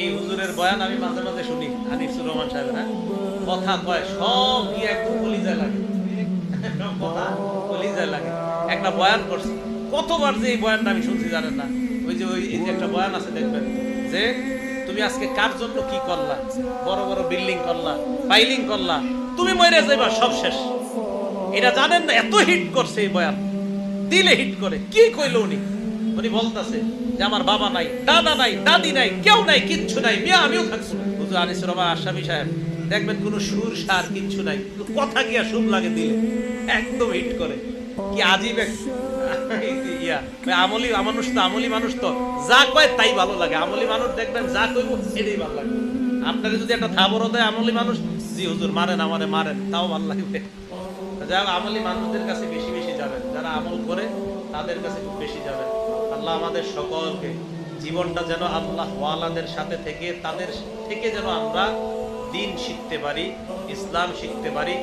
এই হুজুরের বয়ান আমি মাঝে মাঝে শুনি, আনিসুর রহমান সাহেব, হ্যাঁ, কথা কয় সব গিয়ে একদম কলিজায় লাগে, কথা কলিজায় লাগে। একটা বয়ান করছে, কতবার যে এই বয়ানটা আমি শুনছি জানেন না। এই যে একটা বয়ান আছে দেখবেন যে তুমি আজকে কার জন্য কি করলা, বড় বড় বিল্ডিং করলা, পাইলিং করলা, তুমি মরে যাইবা, সব শেষ। এটা জানেন না, এত হিট করছে এই বয়ান, দিলে হিট করে। কি কইলো উনি? উনি বলতেছে যে আমার বাবা নাই, দাদা নাই, দাদি নাই, কেউ নাই, কিচ্ছু নাই, মিয়া আমিও থাকবো না। হুজুর আনিসুর রহমান আশরাফি সাহেব দেখবেন কোনো সুর সার কিচ্ছু নাই, কথা কি আর সুর লাগে দিলে একদম হিট করে। কি আজীব এক ইয়া। আমলি মানুষ তো, আমলি মানুষ তো যা কয় তাই ভালো লাগে। আমলি মানুষ দেখবেন যা কইব সেটাই ভালো লাগে। আপনারা যদি একটা থাবরও দেয় আমলি মানুষ, জি হুজুর মারেন আমারে মারেন, তাও ভালো লাগবে। যারা আমলি মানুষদের কাছে বেশি বেশি যাবেন, যারা আমল করে তাদের কাছে খুব বেশি যাবেন। আল্লাহ আমাদের সকলকে জীবনটা যেন আল্লাহ ওয়ালাদের সাথে থেকে, তাদের থেকে যেন আমরা দিন শিখতে পারি, ইসলাম শিখতে পারি।